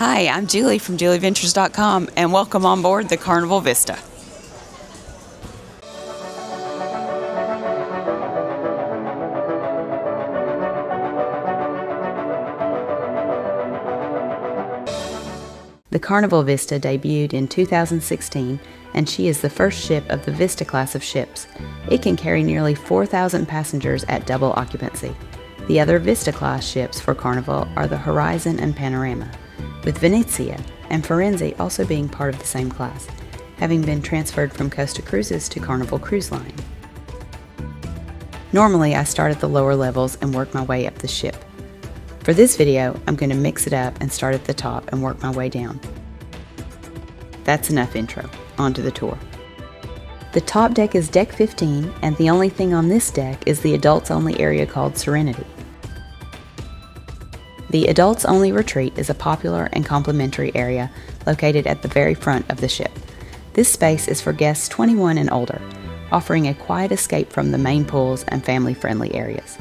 Hi, I'm Julie from JulieVentures.com and welcome on board the Carnival Vista. The Carnival Vista debuted in 2016 and she is the first ship of the Vista class of ships. It can carry nearly 4,000 passengers at double occupancy. The other Vista class ships for Carnival are the Horizon and Panorama, with Venezia and Firenze also being part of the same class, having been transferred from Costa Cruises to Carnival Cruise Line. Normally, I start at the lower levels and work my way up the ship. For this video, I'm going to mix it up and start at the top and work my way down. That's enough intro. On to the tour. The top deck is Deck 15, and the only thing on this deck is the adults-only area called Serenity. The adults-only retreat is a popular and complimentary area located at the very front of the ship. This space is for guests 21 and older, offering a quiet escape from the main pools and family-friendly areas.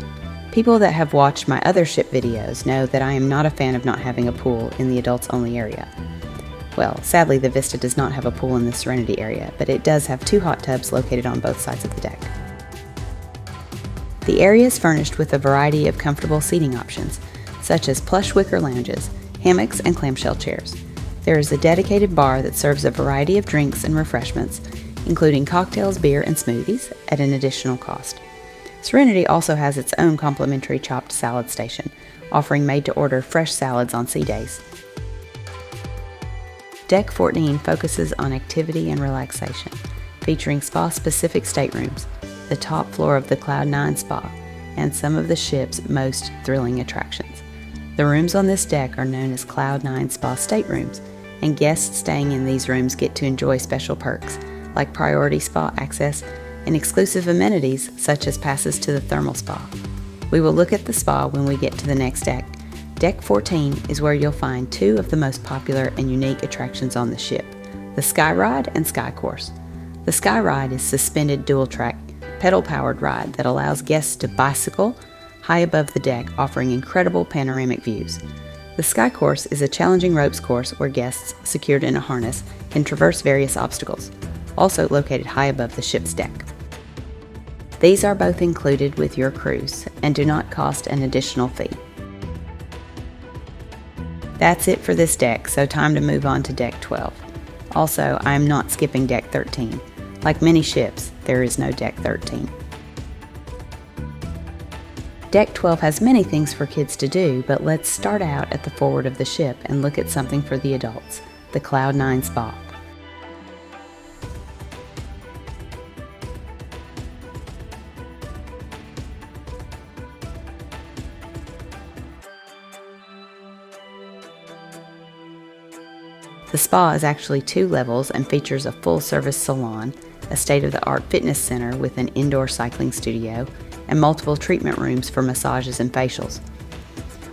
People that have watched my other ship videos know that I am not a fan of not having a pool in the adults-only area. Well, sadly, the Vista does not have a pool in the Serenity area, but it does have 2 hot tubs located on both sides of the deck. The area is furnished with a variety of comfortable seating options, such as plush wicker lounges, hammocks, and clamshell chairs. There is a dedicated bar that serves a variety of drinks and refreshments, including cocktails, beer, and smoothies, at an additional cost. Serenity also has its own complimentary chopped salad station, offering made-to-order fresh salads on sea days. Deck 14 focuses on activity and relaxation, featuring spa-specific staterooms, the top floor of the Cloud 9 Spa, and some of the ship's most thrilling attractions. The rooms on this deck are known as Cloud 9 Spa staterooms, and guests staying in these rooms get to enjoy special perks, like priority spa access and exclusive amenities such as passes to the thermal spa. We will look at the spa when we get to the next deck. Deck 14 is where you'll find 2 of the most popular and unique attractions on the ship, the Sky Ride and Sky Course. The Sky Ride is suspended dual-track, pedal-powered ride that allows guests to bicycle high above the deck, offering incredible panoramic views. The Sky Course is a challenging ropes course where guests, secured in a harness, can traverse various obstacles, also located high above the ship's deck. These are both included with your cruise and do not cost an additional fee. That's it for this deck, so time to move on to Deck 12. Also, I am not skipping Deck 13. Like many ships, there is no Deck 13. Deck 12 has many things for kids to do, but let's start out at the forward of the ship and look at something for the adults, the Cloud 9 Spa. The spa is actually 2 levels and features a full-service salon, a state-of-the-art fitness center with an indoor cycling studio, and multiple treatment rooms for massages and facials.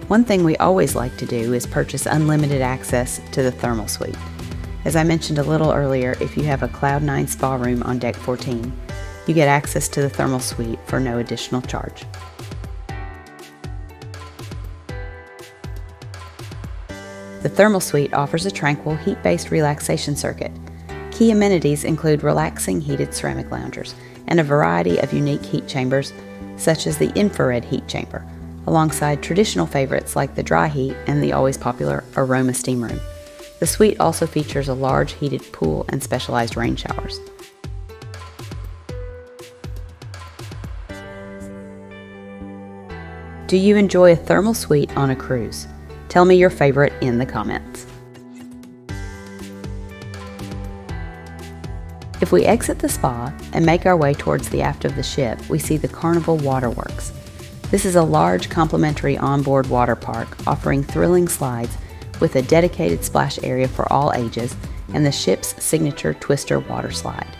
One thing we always like to do is purchase unlimited access to the thermal suite. As I mentioned a little earlier, if you have a Cloud 9 spa room on Deck 14, you get access to the thermal suite for no additional charge. The thermal suite offers a tranquil, heat-based relaxation circuit. Key amenities include relaxing heated ceramic loungers and a variety of unique heat chambers, such as the infrared heat chamber, alongside traditional favorites like the dry heat and the always popular aroma steam room. The suite also features a large heated pool and specialized rain showers. Do you enjoy a thermal suite on a cruise? Tell me your favorite in the comments. If we exit the spa and make our way towards the aft of the ship, we see the Carnival Waterworks. This is a large complimentary onboard water park offering thrilling slides with a dedicated splash area for all ages and the ship's signature Twister water slide.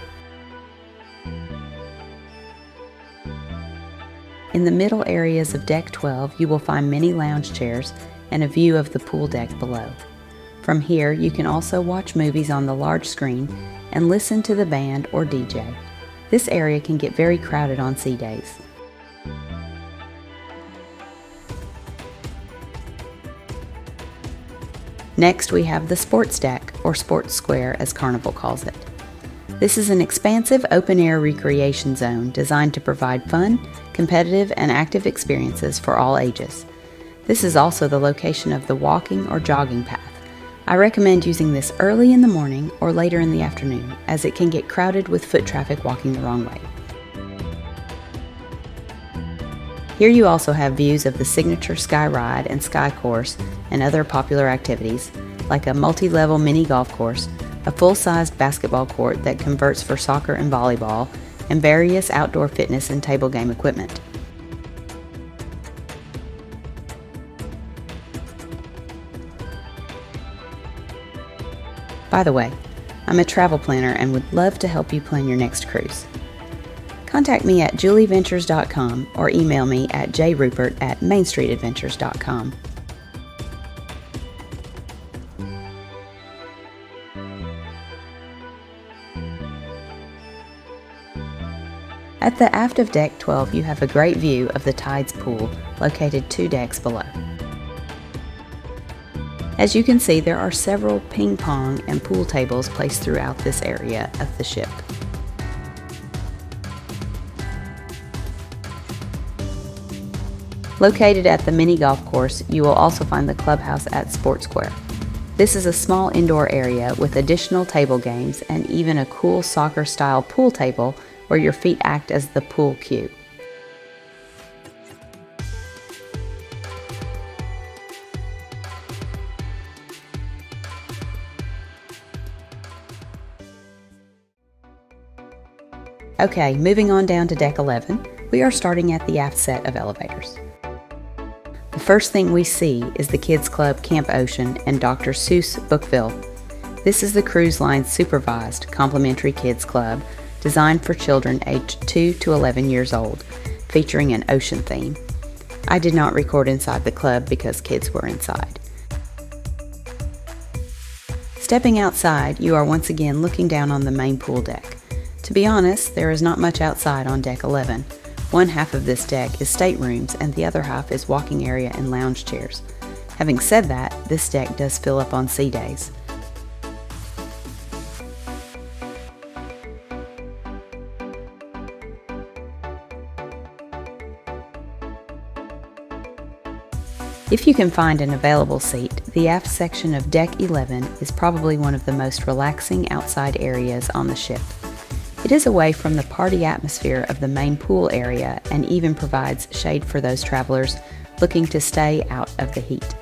In the middle areas of Deck 12, you will find many lounge chairs and a view of the pool deck below. From here, you can also watch movies on the large screen and listen to the band or DJ. This area can get very crowded on sea days. Next, we have the sports deck, or sports square as Carnival calls it. This is an expansive open-air recreation zone designed to provide fun, competitive, and active experiences for all ages. This is also the location of the walking or jogging path. I recommend using this early in the morning or later in the afternoon, as it can get crowded with foot traffic walking the wrong way. Here you also have views of the signature Sky Ride and Sky Course and other popular activities, like a multi-level mini golf course, a full-sized basketball court that converts for soccer and volleyball, and various outdoor fitness and table game equipment. By the way, I'm a travel planner and would love to help you plan your next cruise. Contact me at julieventures.com or email me at jrupert@mainstreetadventures.com. At the aft of Deck 12, you have a great view of the Tides Pool, located 2 decks below. As you can see, there are several ping pong and pool tables placed throughout this area of the ship. Located at the mini golf course, you will also find the clubhouse at Sports Square. This is a small indoor area with additional table games and even a cool soccer-style pool table where your feet act as the pool cue. Okay, moving on down to Deck 11, we are starting at the aft set of elevators. The first thing we see is the Kids Club Camp Ocean and Dr. Seuss Bookville. This is the cruise line's supervised complimentary kids club designed for children aged 2 to 11 years old, featuring an ocean theme. I did not record inside the club because kids were inside. Stepping outside, you are once again looking down on the main pool deck. To be honest, there is not much outside on Deck 11. One half of this deck is staterooms and the other half is walking area and lounge chairs. Having said that, this deck does fill up on sea days. If you can find an available seat, the aft section of Deck 11 is probably one of the most relaxing outside areas on the ship. It is away from the party atmosphere of the main pool area and even provides shade for those travelers looking to stay out of the heat.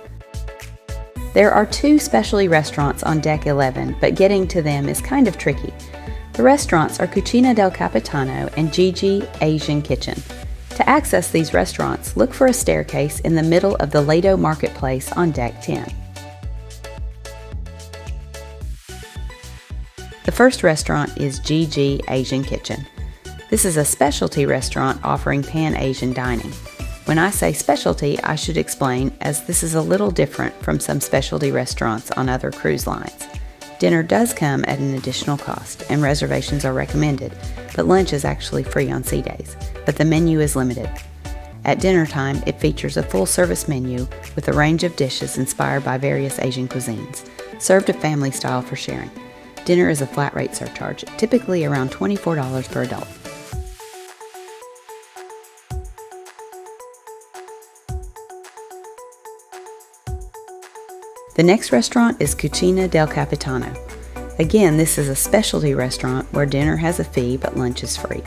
There are 2 specialty restaurants on Deck 11, but getting to them is kind of tricky. The restaurants are Cucina del Capitano and Gigi Asian Kitchen. To access these restaurants, look for a staircase in the middle of the Lado Marketplace on Deck 10. The first restaurant is Gigi Asian Kitchen. This is a specialty restaurant offering Pan-Asian dining. When I say specialty, I should explain, as this is a little different from some specialty restaurants on other cruise lines. Dinner does come at an additional cost, and reservations are recommended, but lunch is actually free on sea days, but the menu is limited. At dinner time, it features a full-service menu with a range of dishes inspired by various Asian cuisines, served at family style for sharing. Dinner is a flat rate surcharge, typically around $24 per adult. The next restaurant is Cucina del Capitano. Again, this is a specialty restaurant where dinner has a fee but lunch is free.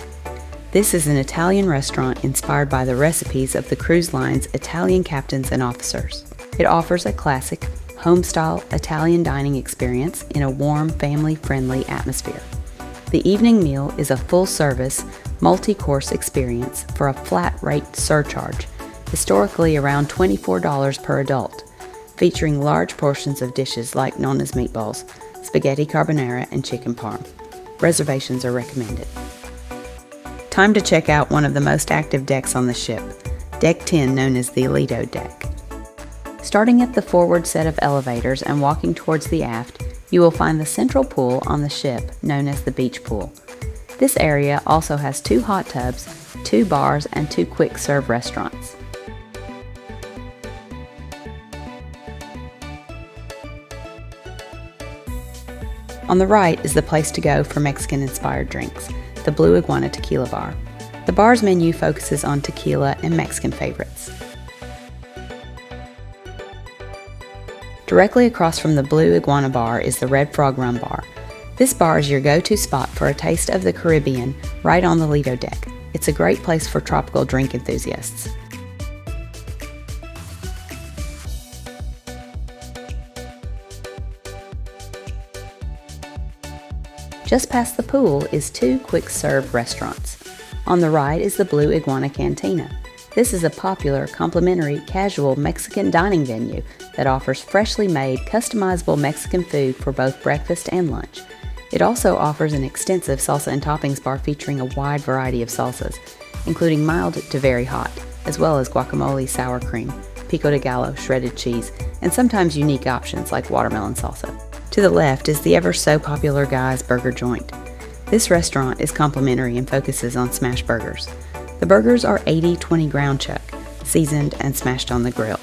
This is an Italian restaurant inspired by the recipes of the cruise line's Italian captains and officers. It offers a classic, home-style Italian dining experience in a warm, family-friendly atmosphere. The evening meal is a full-service, multi-course experience for a flat-rate surcharge, historically around $24 per adult, featuring large portions of dishes like nonna's meatballs, spaghetti carbonara, and chicken parm. Reservations are recommended. Time to check out one of the most active decks on the ship, Deck 10, known as the Lido deck. Starting at the forward set of elevators and walking towards the aft, you will find the central pool on the ship, known as the beach pool. This area also has 2 hot tubs, 2 bars, and 2 quick-serve restaurants. On the right is the place to go for Mexican-inspired drinks, the Blue Iguana Tequila Bar. The bar's menu focuses on tequila and Mexican favorites. Directly across from the Blue Iguana Bar is the Red Frog Rum Bar. This bar is your go-to spot for a taste of the Caribbean right on the Lido deck. It's a great place for tropical drink enthusiasts. Just past the pool is two quick-serve restaurants. On the right is the Blue Iguana Cantina. This is a popular, complimentary, casual Mexican dining venue that offers freshly made, customizable Mexican food for both breakfast and lunch. It also offers an extensive salsa and toppings bar featuring a wide variety of salsas, including mild to very hot, as well as guacamole, sour cream, pico de gallo, shredded cheese, and sometimes unique options like watermelon salsa. To the left is the ever so popular Guy's Burger Joint. This restaurant is complimentary and focuses on smash burgers. The burgers are 80/20 ground chuck, seasoned and smashed on the grill.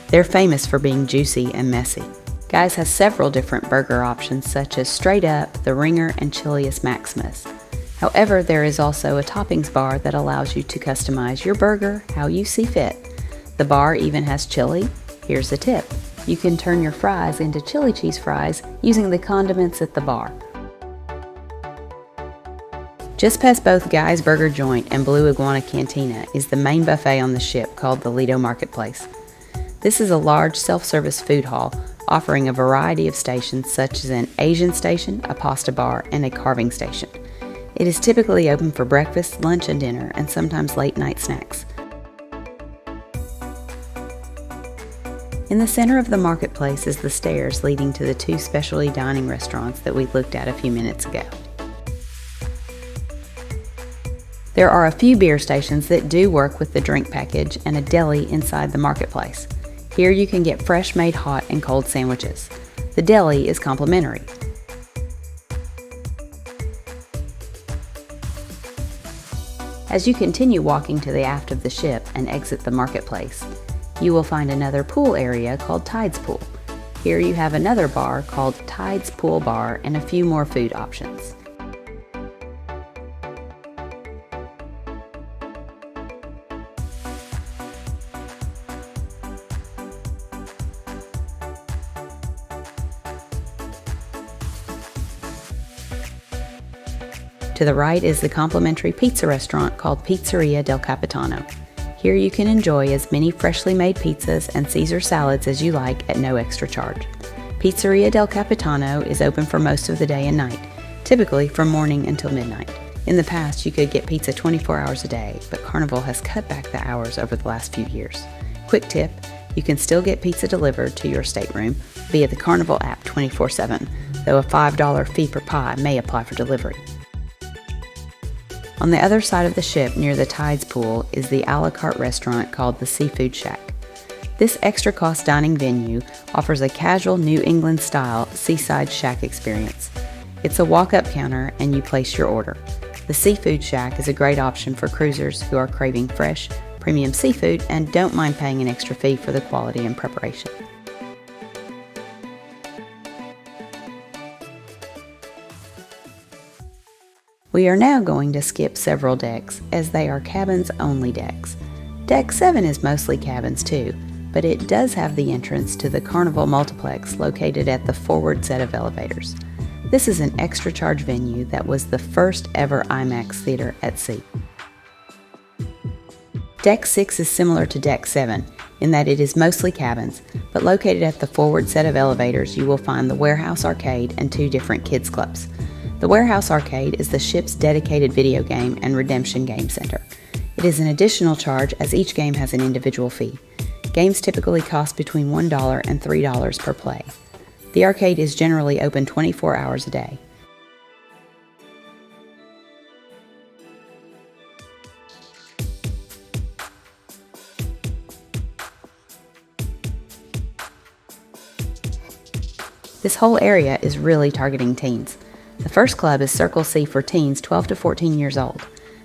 They're famous for being juicy and messy. Guy's has several different burger options such as Straight Up, the Ringer, and Chilius Maximus. However, there is also a toppings bar that allows you to customize your burger how you see fit. The bar even has chili. Here's a tip. You can turn your fries into chili cheese fries using the condiments at the bar. Just past both Guy's Burger Joint and Blue Iguana Cantina is the main buffet on the ship called the Lido Marketplace. This is a large self-service food hall offering a variety of stations such as an Asian station, a pasta bar, and a carving station. It is typically open for breakfast, lunch, and dinner, and sometimes late-night snacks. In the center of the marketplace is the stairs leading to the two specialty dining restaurants that we looked at a few minutes ago. There are a few beer stations that do work with the drink package and a deli inside the marketplace. Here you can get fresh made hot and cold sandwiches. The deli is complimentary. As you continue walking to the aft of the ship and exit the marketplace, you will find another pool area called Tide's Pool. Here you have another bar called Tide's Pool Bar and a few more food options. To the right is the complimentary pizza restaurant called Pizzeria del Capitano. Here you can enjoy as many freshly made pizzas and Caesar salads as you like at no extra charge. Pizzeria del Capitano is open for most of the day and night, typically from morning until midnight. In the past, you could get pizza 24 hours a day, but Carnival has cut back the hours over the last few years. Quick tip, you can still get pizza delivered to your stateroom via the Carnival app 24/7, though a $5 fee per pie may apply for delivery. On the other side of the ship, near the Tides Pool, is the a la carte restaurant called the Seafood Shack. This extra-cost dining venue offers a casual New England-style seaside shack experience. It's a walk-up counter and you place your order. The Seafood Shack is a great option for cruisers who are craving fresh, premium seafood and don't mind paying an extra fee for the quality and preparation. We are now going to skip several decks, as they are cabins-only decks. Deck 7 is mostly cabins too, but it does have the entrance to the Carnival Multiplex located at the forward set of elevators. This is an extra charge venue that was the first ever IMAX theater at sea. Deck 6 is similar to Deck 7 in that it is mostly cabins, but located at the forward set of elevators you will find the Warehouse Arcade and two different kids clubs. The Warehouse Arcade is the ship's dedicated video game and redemption game center. It is an additional charge as each game has an individual fee. Games typically cost between $1 and $3 per play. The arcade is generally open 24 hours a day. This whole area is really targeting teens. The first club is Circle C for teens 12 to 14 years old.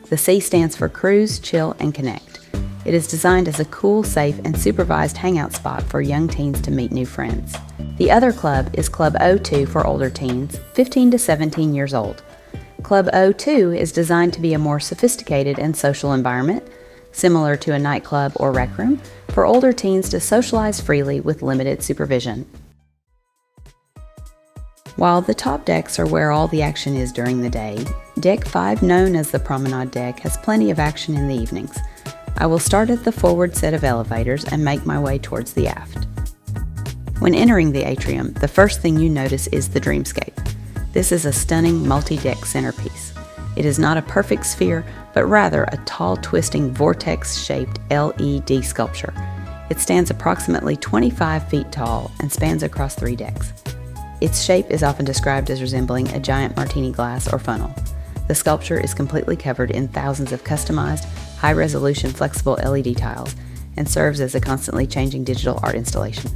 The C stands for Cruise, Chill, and Connect. It is designed as a cool, safe, and supervised hangout spot for young teens to meet new friends. The other club is Club O2 for older teens, 15 to 17 years old. Club O2 is designed to be a more sophisticated and social environment, similar to a nightclub or rec room, for older teens to socialize freely with limited supervision. While the top decks are where all the action is during the day, Deck 5, known as the Promenade Deck, has plenty of action in the evenings. I will start at the forward set of elevators and make my way towards the aft. When entering the atrium, the first thing you notice is the Dreamscape. This is a stunning multi-deck centerpiece. It is not a perfect sphere, but rather a tall, twisting, vortex-shaped LED sculpture. It stands approximately 25 feet tall and spans across 3 decks. Its shape is often described as resembling a giant martini glass or funnel. The sculpture is completely covered in thousands of customized, high-resolution flexible LED tiles and serves as a constantly changing digital art installation.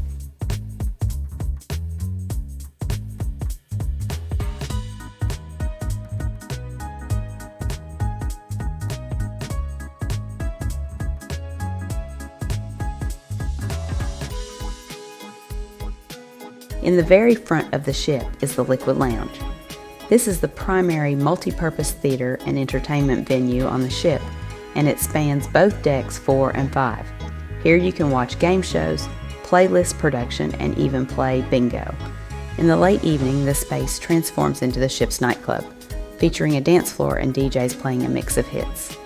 In the very front of the ship is the Liquid Lounge. This is the primary multi-purpose theater and entertainment venue on the ship, and it spans both decks 4 and 5. Here you can watch game shows, playlist production, and even play bingo. In the late evening, the space transforms into the ship's nightclub, featuring a dance floor and DJs playing a mix of hits.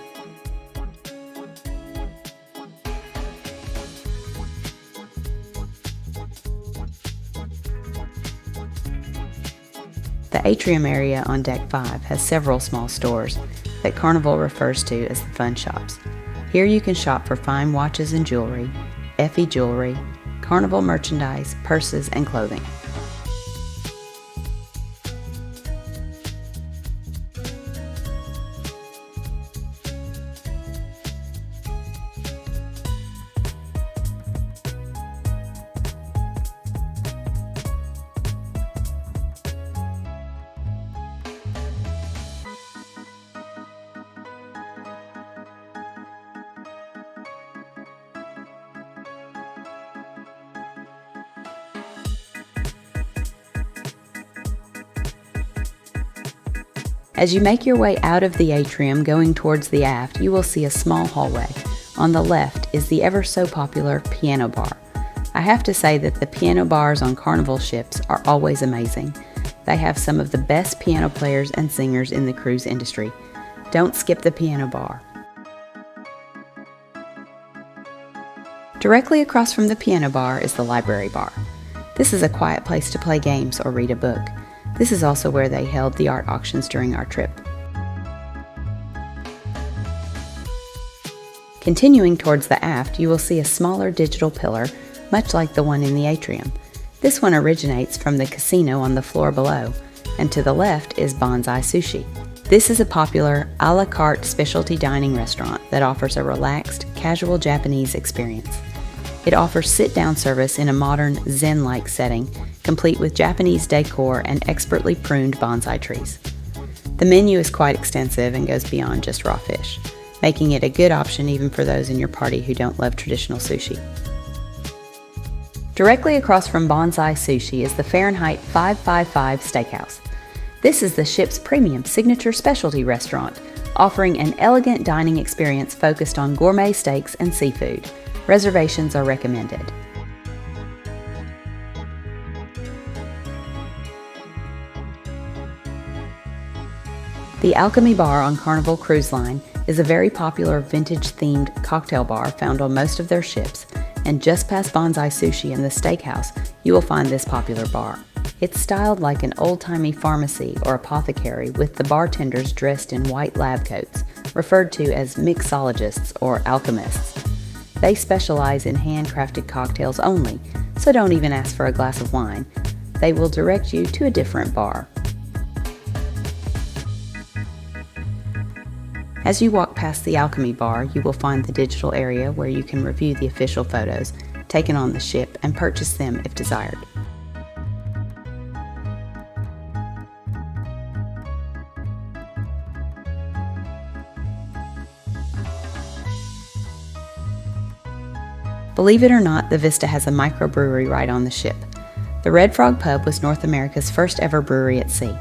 The atrium area on Deck 5 has several small stores that Carnival refers to as the fun shops. Here you can shop for fine watches and jewelry, Effie jewelry, Carnival merchandise, purses, and clothing. As you make your way out of the atrium going towards the aft, you will see a small hallway. On the left is the ever so popular piano bar. I have to say that the piano bars on Carnival ships are always amazing. They have some of the best piano players and singers in the cruise industry. Don't skip the piano bar. Directly across from the piano bar is the library bar. This is a quiet place to play games or read a book. This is also where they held the art auctions during our trip. Continuing towards the aft, you will see a smaller digital pillar, much like the one in the atrium. This one originates from the casino on the floor below, and to the left is Bonsai Sushi. This is a popular a la carte specialty dining restaurant that offers a relaxed, casual Japanese experience. It offers sit-down service in a modern, zen-like setting, complete with Japanese decor and expertly pruned bonsai trees. The menu is quite extensive and goes beyond just raw fish, making it a good option even for those in your party who don't love traditional sushi. Directly across from Bonsai Sushi is the Fahrenheit 555 Steakhouse. This is the ship's premium signature specialty restaurant, offering an elegant dining experience focused on gourmet steaks and seafood. Reservations are recommended. The Alchemy Bar on Carnival Cruise Line is a very popular vintage-themed cocktail bar found on most of their ships, and just past Bonsai Sushi and the Steakhouse, you will find this popular bar. It's styled like an old-timey pharmacy or apothecary with the bartenders dressed in white lab coats, referred to as mixologists or alchemists. They specialize in handcrafted cocktails only, so don't even ask for a glass of wine. They will direct you to a different bar. As you walk past the Alchemy Bar, you will find the digital area where you can review the official photos taken on the ship and purchase them if desired. Believe it or not, the Vista has a microbrewery right on the ship. The Red Frog Pub was North America's first ever brewery at sea.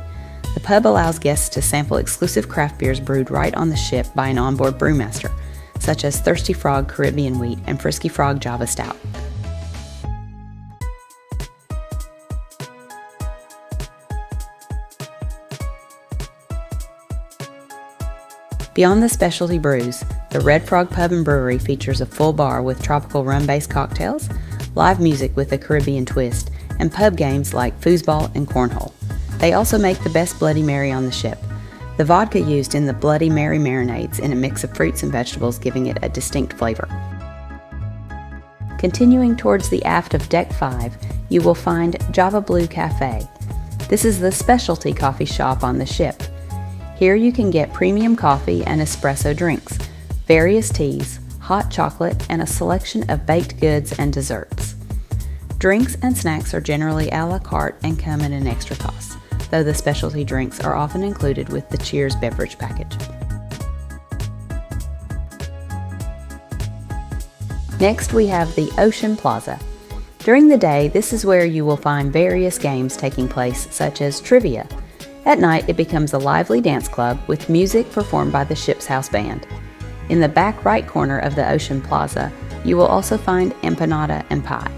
The pub allows guests to sample exclusive craft beers brewed right on the ship by an onboard brewmaster, such as Thirsty Frog Caribbean Wheat and Frisky Frog Java Stout. Beyond the specialty brews, the Red Frog Pub and Brewery features a full bar with tropical rum-based cocktails, live music with a Caribbean twist, and pub games like foosball and cornhole. They also make the best Bloody Mary on the ship. The vodka used in the Bloody Mary marinades in a mix of fruits and vegetables, giving it a distinct flavor. Continuing towards the aft of Deck 5, you will find Java Blue Cafe. This is the specialty coffee shop on the ship. Here you can get premium coffee and espresso drinks, various teas, hot chocolate, and a selection of baked goods and desserts. Drinks and snacks are generally a la carte and come at an extra cost, though the specialty drinks are often included with the Cheers beverage package. Next, we have the Ocean Plaza. During the day, this is where you will find various games taking place, such as trivia. At night, it becomes a lively dance club with music performed by the ship's house band. In the back right corner of the Ocean Plaza, you will also find empanada and pie.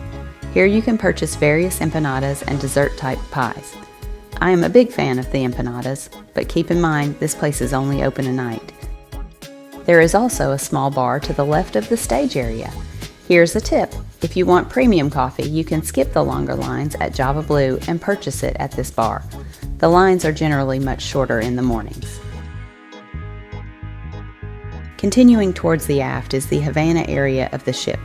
Here you can purchase various empanadas and dessert-type pies. I am a big fan of the empanadas, but keep in mind this place is only open at night. There is also a small bar to the left of the stage area. Here's a tip. If you want premium coffee, you can skip the longer lines at Java Blue and purchase it at this bar. The lines are generally much shorter in the mornings. Continuing towards the aft is the Havana area of the ship.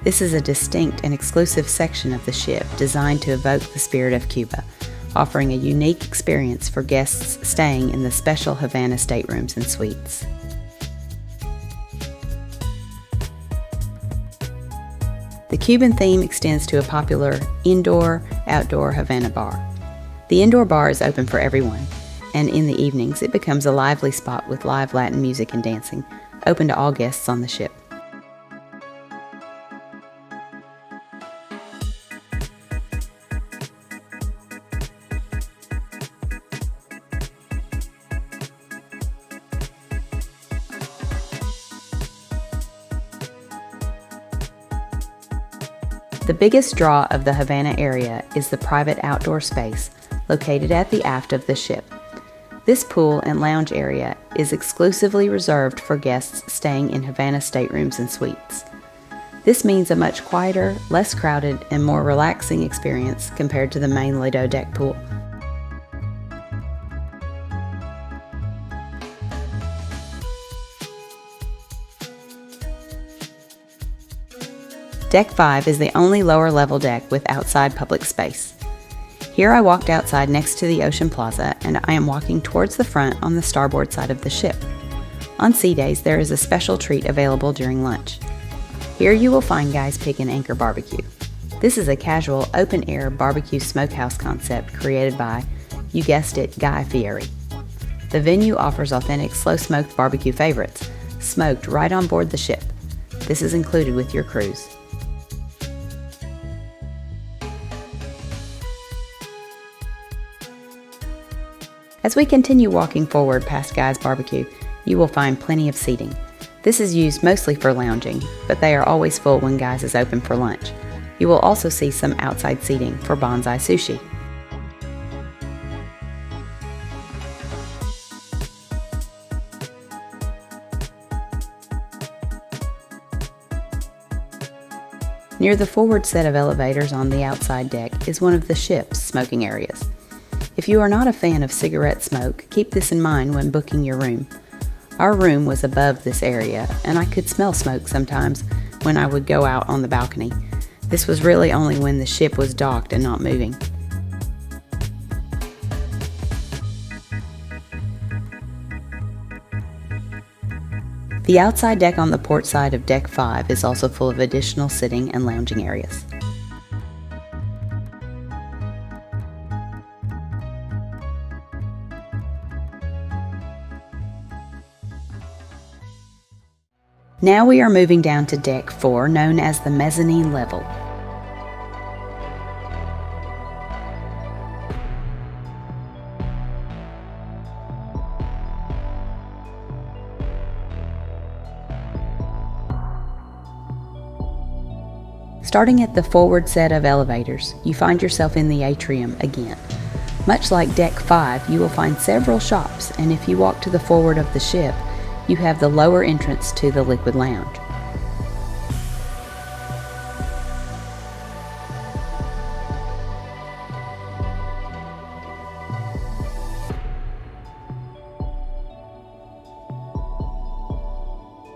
This is a distinct and exclusive section of the ship designed to evoke the spirit of Cuba, offering a unique experience for guests staying in the special Havana staterooms and suites. The Cuban theme extends to a popular indoor-outdoor Havana bar. The indoor bar is open for everyone, and in the evenings it becomes a lively spot with live Latin music and dancing, open to all guests on the ship. The biggest draw of the Havana area is the private outdoor space located at the aft of the ship. This pool and lounge area is exclusively reserved for guests staying in Havana staterooms and suites. This means a much quieter, less crowded, and more relaxing experience compared to the main Lido deck pool. Deck 5 is the only lower level deck with outside public space. Here I walked outside next to the Ocean Plaza, and I am walking towards the front on the starboard side of the ship. On sea days, there is a special treat available during lunch. Here you will find Guy's Pig and Anchor Barbecue. This is a casual, open-air barbecue smokehouse concept created by, you guessed it, Guy Fieri. The venue offers authentic slow-smoked barbecue favorites, smoked right on board the ship. This is included with your cruise. As we continue walking forward past Guy's Barbecue, you will find plenty of seating. This is used mostly for lounging, but they are always full when Guy's is open for lunch. You will also see some outside seating for bonsai sushi. Near the forward set of elevators on the outside deck is one of the ship's smoking areas. If you are not a fan of cigarette smoke, keep this in mind when booking your room. Our room was above this area, and I could smell smoke sometimes when I would go out on the balcony. This was really only when the ship was docked and not moving. The outside deck on the port side of Deck 5 is also full of additional sitting and lounging areas. Now we are moving down to Deck 4, known as the mezzanine level. Starting at the forward set of elevators, you find yourself in the atrium again. Much like Deck 5, you will find several shops, and if you walk to the forward of the ship, you have the lower entrance to the Liquid Lounge.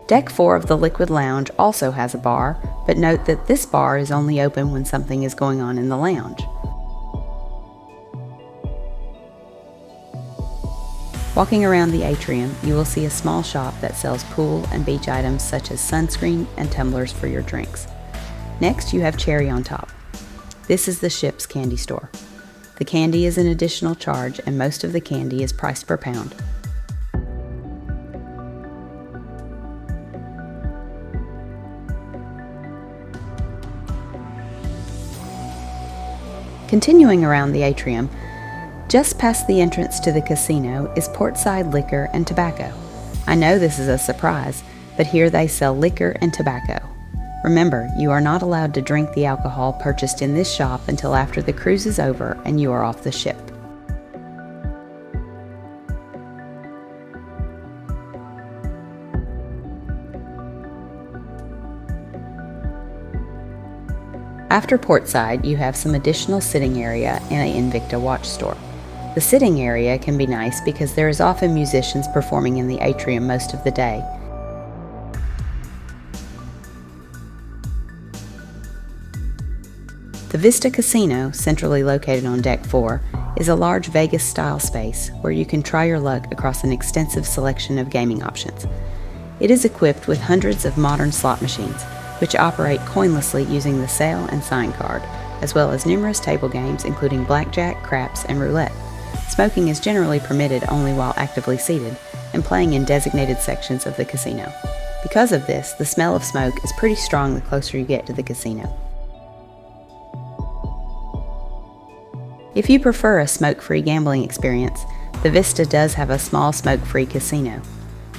Deck 4 of the Liquid Lounge also has a bar, but note that this bar is only open when something is going on in the lounge. Walking around the atrium, you will see a small shop that sells pool and beach items such as sunscreen and tumblers for your drinks. Next, you have Cherry on Top. This is the ship's candy store. The candy is an additional charge, and most of the candy is priced per pound. Continuing around the atrium, just past the entrance to the casino is Portside Liquor and Tobacco. I know this is a surprise, but here they sell liquor and tobacco. Remember, you are not allowed to drink the alcohol purchased in this shop until after the cruise is over and you are off the ship. After Portside, you have some additional sitting area in a Invicta watch store. The sitting area can be nice because there is often musicians performing in the atrium most of the day. The Vista Casino, centrally located on Deck 4, is a large Vegas-style space where you can try your luck across an extensive selection of gaming options. It is equipped with hundreds of modern slot machines, which operate coinlessly using the sail and sign card, as well as numerous table games including blackjack, craps, and roulette. Smoking is generally permitted only while actively seated and playing in designated sections of the casino. Because of this, the smell of smoke is pretty strong the closer you get to the casino. If you prefer a smoke-free gambling experience, the Vista does have a small smoke-free casino.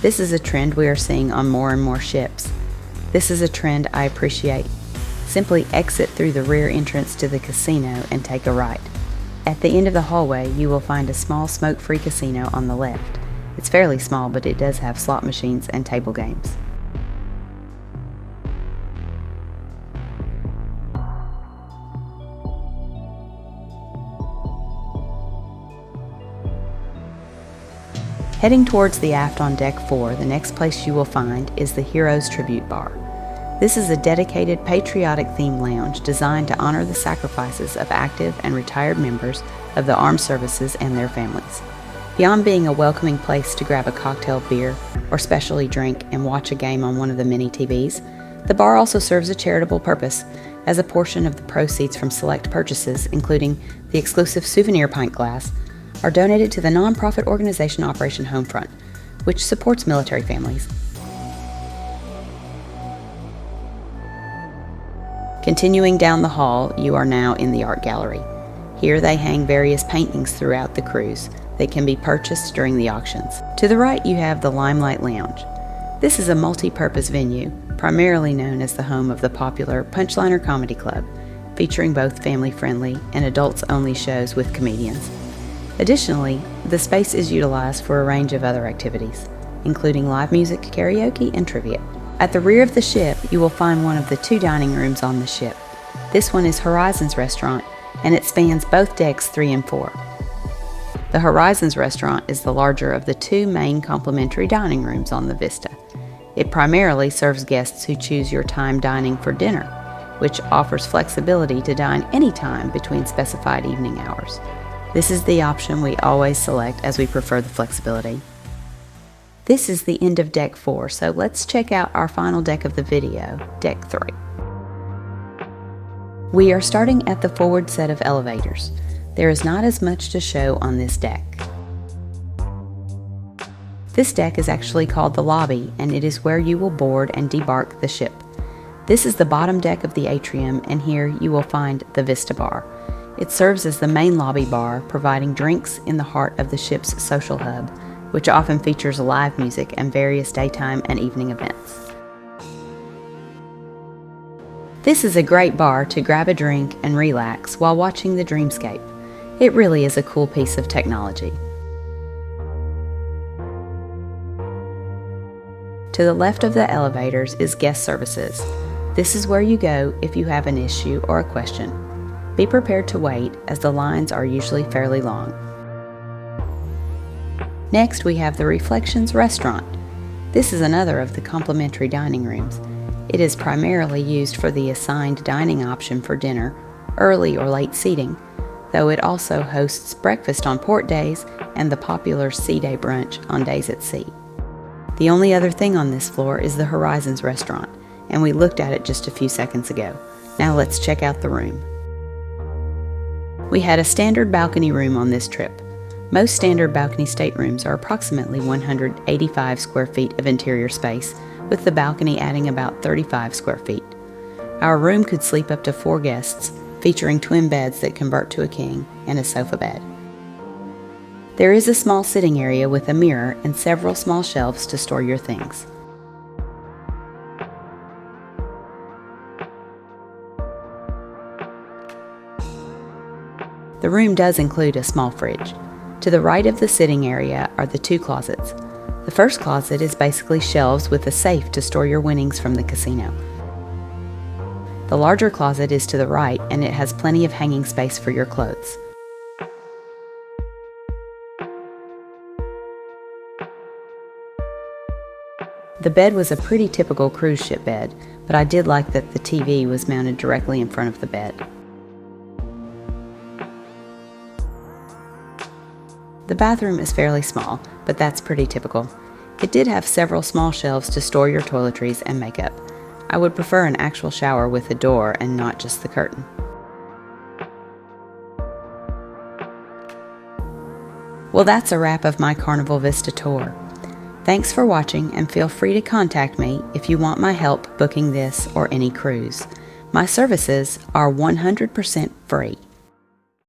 This is a trend we are seeing on more and more ships. This is a trend I appreciate. Simply exit through the rear entrance to the casino and take a right. At the end of the hallway, you will find a small smoke-free casino on the left. It's fairly small, but it does have slot machines and table games. Heading towards the aft on Deck 4, the next place you will find is the Heroes Tribute Bar. This is a dedicated patriotic-themed lounge designed to honor the sacrifices of active and retired members of the armed services and their families. Beyond being a welcoming place to grab a cocktail, beer, or specialty drink and watch a game on one of the many TVs, the bar also serves a charitable purpose, as a portion of the proceeds from select purchases, including the exclusive souvenir pint glass, are donated to the nonprofit organization Operation Homefront, which supports military families. Continuing down the hall, you are now in the art gallery. Here they hang various paintings throughout the cruise that can be purchased during the auctions. To the right, you have the Limelight Lounge. This is a multi-purpose venue, primarily known as the home of the popular Punchliner Comedy Club, featuring both family-friendly and adults-only shows with comedians. Additionally, the space is utilized for a range of other activities, including live music, karaoke, and trivia. At the rear of the ship, you will find one of the 2 dining rooms on the ship. This one is Horizons Restaurant, and it spans both decks 3 and 4. The Horizons Restaurant is the larger of the 2 main complimentary dining rooms on the Vista. It primarily serves guests who choose your time dining for dinner, which offers flexibility to dine anytime between specified evening hours. This is the option we always select as we prefer the flexibility. This is the end of Deck 4, so let's check out our final deck of the video, Deck 3. We are starting at the forward set of elevators. There is not as much to show on this deck. This deck is actually called the lobby, and it is where you will board and debark the ship. This is the bottom deck of the atrium, and here you will find the Vista Bar. It serves as the main lobby bar, providing drinks in the heart of the ship's social hub, which often features live music and various daytime and evening events. This is a great bar to grab a drink and relax while watching the dreamscape. It really is a cool piece of technology. To the left of the elevators is guest services. This is where you go if you have an issue or a question. Be prepared to wait, as the lines are usually fairly long. Next, we have the Reflections Restaurant. This is another of the complimentary dining rooms. It is primarily used for the assigned dining option for dinner, early or late seating, though it also hosts breakfast on port days and the popular Sea Day brunch on days at sea. The only other thing on this floor is the Horizons Restaurant, and we looked at it just a few seconds ago. Now let's check out the room. We had a standard balcony room on this trip. Most standard balcony staterooms are approximately 185 square feet of interior space, with the balcony adding about 35 square feet. Our room could sleep up to 4 guests, featuring twin beds that convert to a king and a sofa bed. There is a small sitting area with a mirror and several small shelves to store your things. The room does include a small fridge. To the right of the sitting area are the 2 closets. The first closet is basically shelves with a safe to store your winnings from the casino. The larger closet is to the right, and it has plenty of hanging space for your clothes. The bed was a pretty typical cruise ship bed, but I did like that the TV was mounted directly in front of the bed. The bathroom is fairly small, but that's pretty typical. It did have several small shelves to store your toiletries and makeup. I would prefer an actual shower with a door and not just the curtain. Well, that's a wrap of my Carnival Vista tour. Thanks for watching, and feel free to contact me if you want my help booking this or any cruise. My services are 100% free.